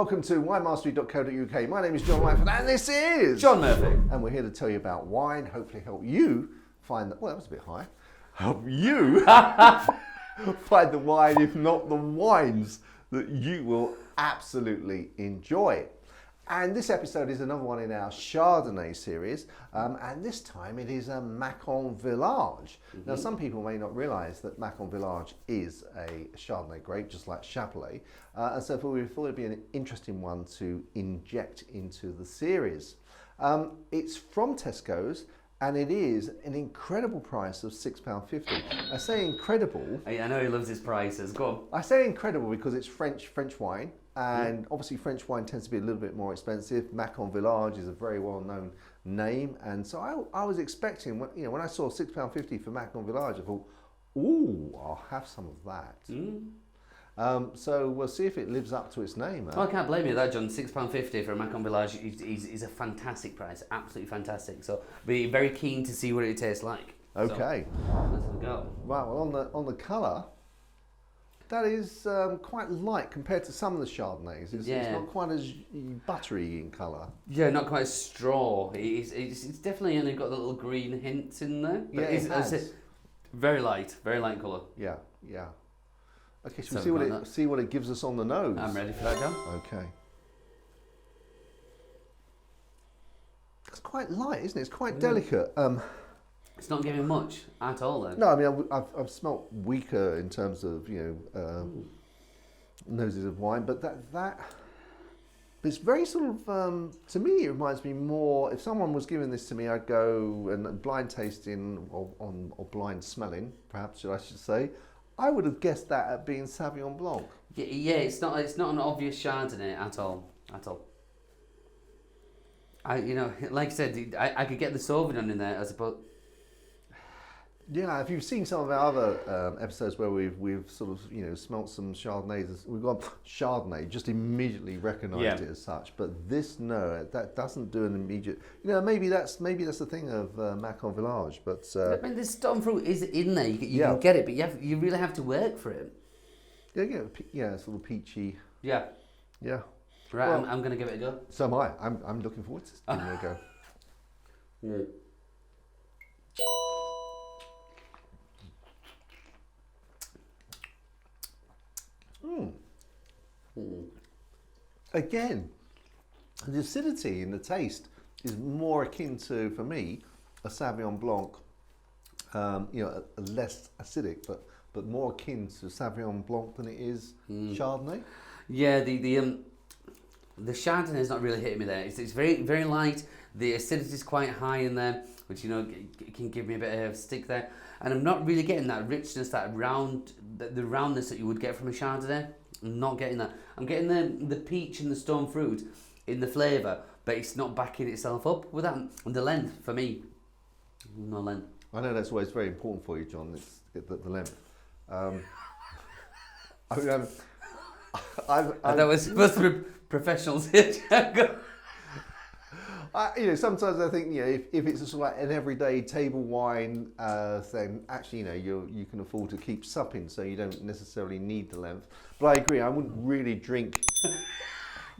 welcome to winemastery.co.uk. My name is John Whiteford and this is John Murphy. And we're here to tell you about wine, hopefully help you find well, that was a bit high. Help you find the wine, if not the wines, that you will absolutely enjoy. And this episode is another one in our Chardonnay series, and this time it is a Macon-Village. Now, some people may not realise that Macon-Village is a Chardonnay grape, just like Chablis, and so we thought it'd be an interesting one to inject into the series. It's from Tesco's, and it is an incredible price of £6.50. I say incredible. I know he loves his prices. Go on. I say incredible because it's French wine. And obviously French wine tends to be a little bit more expensive. Macon-Village is a very well-known name, and so I was expecting, when I saw £6.50 for Macon-Village, I thought, ooh, I'll have some of that. So we'll see if it lives up to its name. Well, I can't blame you that, John. £6.50 for a Macon-Village is a fantastic price, absolutely fantastic. So be very keen to see what it tastes like. Okay. So, let's go. Right. Well, on the colour, that is quite light compared to some of the Chardonnays. It's not quite as buttery in colour. Yeah, not quite as straw. It's definitely only got the little green hints in there. But it's very light colour. Yeah. Okay, should we see what it gives us on the nose? I'm ready for that, John. Okay. It's quite light, isn't it? It's quite delicate. It's not giving much at all, then. No, I mean I've smelt weaker in terms of noses of wine, but it's very sort of to me it reminds me more. If someone was giving this to me, I'd go and blind tasting or blind smelling, perhaps I should say. I would have guessed that at being Sauvignon Blanc. Yeah, it's not an obvious Chardonnay at all. Like I said, I could get the Sauvignon in there as a. Yeah, if you've seen some of our other episodes where we've sort of smelt some Chardonnays, we've got Chardonnay, just immediately recognised it as such. But this, no, that doesn't do an immediate. Maybe that's the thing of Macon-Village, but. I mean, the stone fruit is in there. You can get it, but you really have to work for it. Yeah, sort of peachy. Yeah. Yeah. Right, well, I'm going to give it a go. So am I. I'm looking forward to giving it a go. Yeah. Again, the acidity in the taste is more akin to, for me, a Sauvignon Blanc. Less acidic, but more akin to Sauvignon Blanc than it is Chardonnay. Yeah, the Chardonnay is not really hitting me there. It's very very light. The acidity is quite high in there, which it can give me a bit of a stick there. And I'm not really getting that richness, that the roundness that you would get from a Chardonnay. I'm not getting that. I'm getting the peach and the stone fruit in the flavour, but it's not backing itself up with that. And the length, for me, no length. I know that's always very important for you, John, the length. That was supposed to be professionals here. Sometimes I think if it's sort of like an everyday table wine, then actually you can afford to keep supping, so you don't necessarily need the length. But I agree, I wouldn't really drink.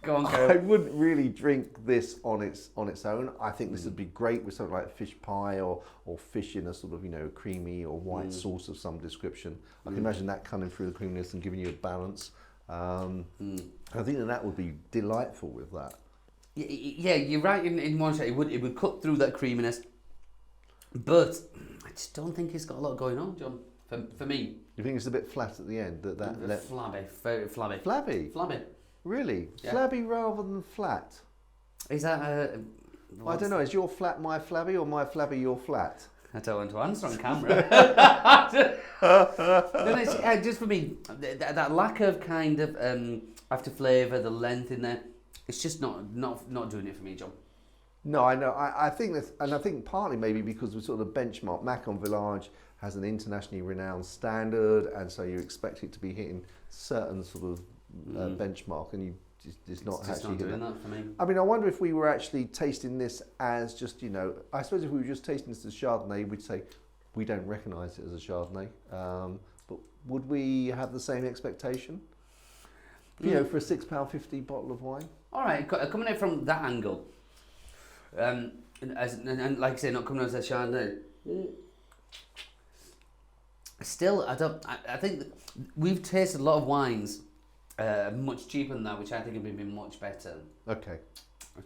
Go on, I wouldn't really drink this on its own. I think this would be great with something like fish pie or fish in a sort of creamy or white sauce of some description. I can imagine that coming through the creaminess and giving you a balance. I think that would be delightful with that. Yeah, you're right in one shot. It would cut through that creaminess, but I just don't think it's got a lot going on, John. For me, you think it's a bit flat at the end? Flabby, very flabby. Flabby. Really? Yeah. Flabby rather than flat? Is that I don't know. Is your flat my flabby or my flabby your flat? I don't want to answer on camera. Just for me, that lack of kind of after flavour, the length in there, it's just not doing it for me, John. No, I know. I think that's, and I think partly maybe because we sort of benchmark. Macon-Village has an internationally renowned standard, and so you expect it to be hitting certain sort of benchmark, and it's not actually doing that for me. I mean, I wonder if we were actually tasting this as just, I suppose if we were just tasting this as Chardonnay, we'd say we don't recognise it as a Chardonnay. But would we have the same expectation? You know, for a £6.50 bottle of wine. All right, coming in from that angle, and like I say, not coming out as a Chardonnay. Still, I think we've tasted a lot of wines much cheaper than that, which I think have been much better. Okay.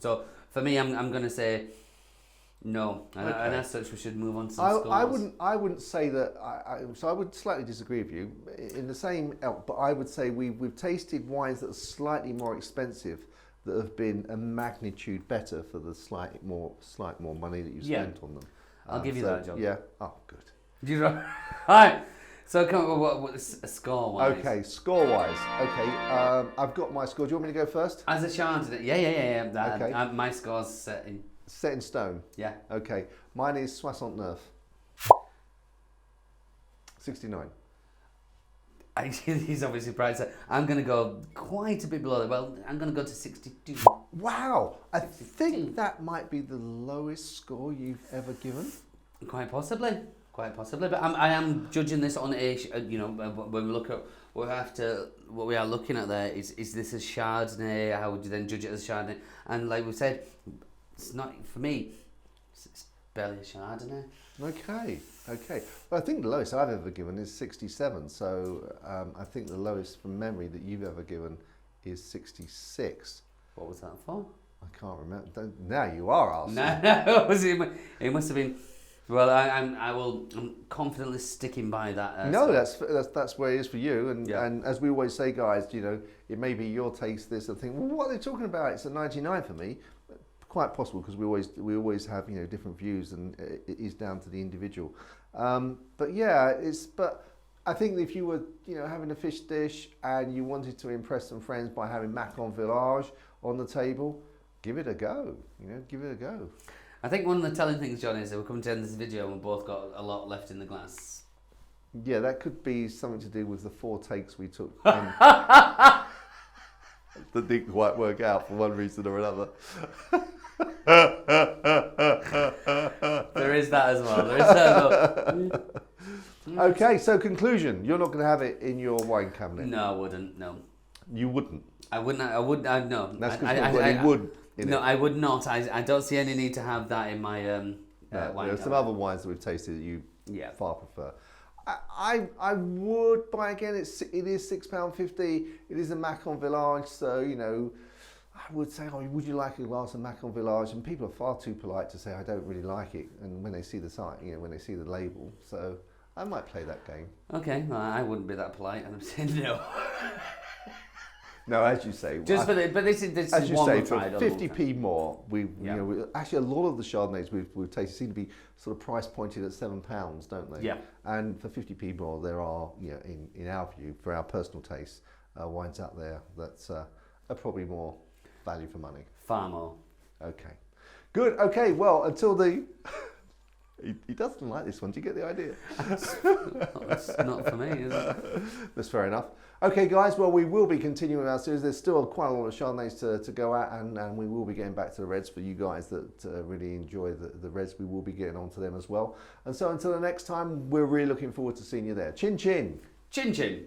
So for me, I'm going to say no, and as such, we should move on to some scores. I wouldn't say that. So I would slightly disagree with you in the same ilk, but I would say we've tasted wines that are slightly more expensive that have been a magnitude better for the slight more money that you spent on them. I'll give you that, John. Yeah. Oh, good. You know, all right. So come on, what score-wise? Okay, score-wise. Okay, I've got my score. Do you want me to go first? As a Chardonnay, yeah. Okay. My score's set in. Set in stone. Yeah. Okay, mine is 69. 69. He's obviously proud. So I'm going to go quite a bit below that. Well, I'm going to go to 62. Wow, I think that might be the lowest score you've ever given. Quite possibly, but I am judging this on a, when we look at what we are looking at there is this a Chardonnay? How would you then judge it as Chardonnay? And like we said, it's not for me. It's barely a Chardonnay. Okay. Well, I think the lowest I've ever given is 67. So I think the lowest from memory that you've ever given is 66. What was that for? I can't remember. Now you are asking. No, it must have been. Well, I'm confidently sticking by that. No, that's where it is for you. And as we always say, guys, it may be your taste. This and think, well, what are they talking about? It's a 99 for me. Quite possible because we always have different views, and it is down to the individual. But I think if you were having a fish dish and you wanted to impress some friends by having Macon-Villages on the table, give it a go. Give it a go. I think one of the telling things, John, is that we're coming to end this video and we've both got a lot left in the glass. Yeah, that could be something to do with the 4 takes we took. That didn't quite work out for one reason or another. There is that as well. Okay, so conclusion. You're not going to have it in your wine cabinet? No, I wouldn't. No. You wouldn't? I wouldn't. No. That's because you would. No, I would not. I don't see any need to have that in my wine there are cabinet. some other wines that we've tasted that you far prefer. I would buy again. It is £6.50. It is a Macon-Village, so I would say, would you like a glass of Macon-Village? And people are far too polite to say I don't really like it. And when they see the site, when they see the label, so I might play that game. Okay, well, I wouldn't be that polite, and I'm saying no. No, as you say. This is you one say, we've for tried. 50p more, actually a lot of the Chardonnays we've tasted seem to be sort of price pointed at £7, don't they? Yeah. And for 50p more, there are, in our view, for our personal taste, wines out there that are probably more value for money. Far more. Okay. Good. Okay. Well, until the. He doesn't like this one. Do you get the idea? It's not for me, is it? That's fair enough. Okay, guys. Well, we will be continuing our series. There's still quite a lot of Chardonnays to go at, and we will be getting back to the reds for you guys that really enjoy the reds. We will be getting on to them as well. And so until the next time, we're really looking forward to seeing you there. Chin chin. Chin chin.